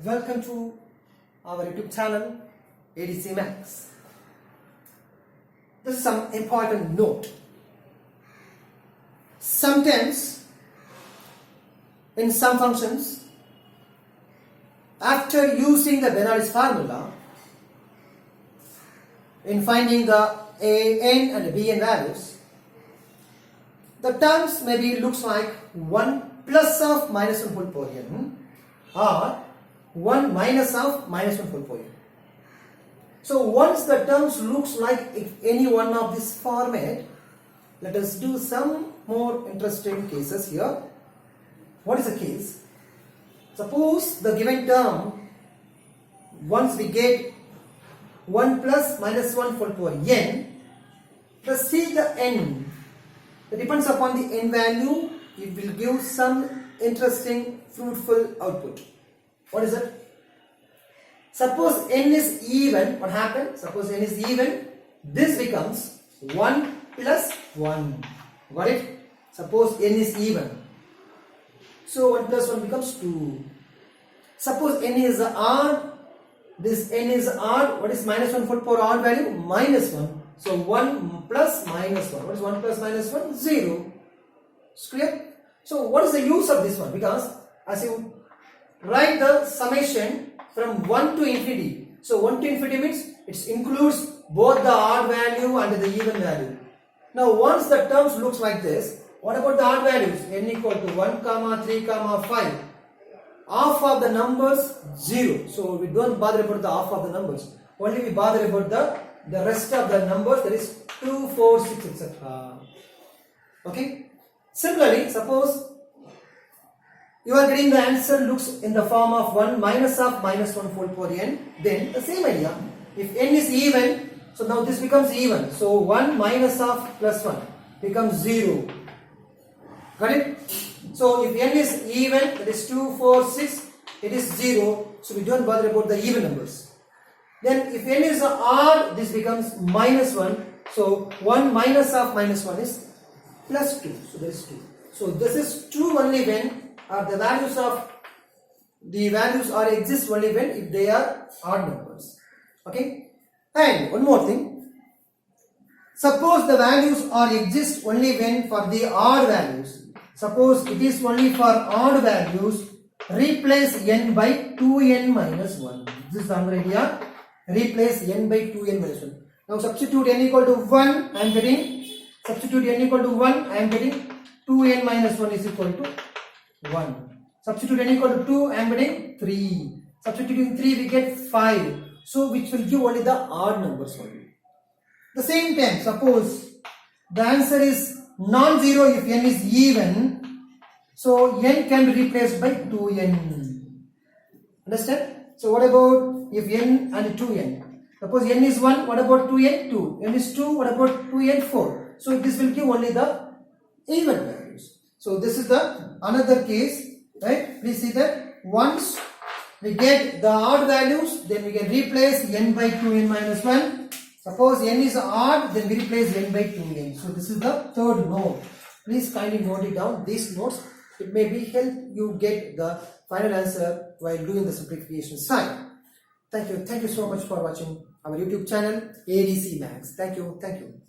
Welcome to our YouTube channel ADC Max. This is some important note. Sometimes in some functions, after using the Bernoulli's formula in finding the an and bn values, the terms maybe looks like 1 plus of minus 1 whole power n or 1 minus of minus 1 whole power n. So once the terms looks like if any one of this format, let us do some more interesting cases here. What is the case? Suppose the given term, once we get 1 plus minus 1 whole power n, let's see the n. It depends upon the n value, it will give some interesting fruitful output. What is it? Suppose n is even, what happens? Suppose n is even, this becomes 1 plus 1. Got it? Suppose n is even. So 1 plus 1 becomes 2. Suppose n is odd, this n is odd, what is minus 1 whole power odd value? Minus 1. So 1 plus minus 1. What is 1 plus minus 1? 0. It's clear? So what is the use of this one? Because as you write the summation from 1 to infinity. So 1 to infinity means it includes both the odd value and the even value. Now once the terms looks like this, what about the odd values? N equal to 1, 3, 5. Half of the numbers 0. So we don't bother about the half of the numbers. Only we bother about the rest of the numbers, that is 2, 4, 6, etc. Okay. Similarly, suppose you are getting the answer looks in the form of 1 minus of minus 1 whole power n. Then the same idea. If n is even, so now this becomes even. So 1 minus of plus 1 becomes 0. Got it? So if n is even, that is 2, 4, 6, it is 0. So we don't bother about the even numbers. Then if n is odd, this becomes minus 1. So 1 minus of minus 1 is plus 2. So there is 2. So this is true only when the values are exist only when if they are odd numbers. Okay. And one more thing. Suppose the values are exist only when for the odd values. Suppose it is only for odd values, replace n by 2n minus 1. This is another idea. Replace n by 2n minus 1. Now substitute n equal to 1, I am getting, substitute n equal to 1, I am getting 2n minus 1 is equal to 1. Substitute n equal to 2, I am getting 3. Substituting 3, we get 5. So which will give only the odd numbers only. The same time, suppose the answer is non-zero if n is even. So n can be replaced by 2n. Understand? So what about if n and 2n? Suppose n is 1, what about 2n? 2. n is 2, what about 2n? 4. So this will give only the even values. So this is the another case, right? Please see that once we get the odd values, then we can replace n by 2n minus 1. Suppose n is odd, then we replace n by 2n. So this is the third note. Please kindly note it down. These notes, it may be help you get the final answer while doing the simplification side. Thank you. Thank you so much for watching our YouTube channel ADC Max. Thank you. Thank you.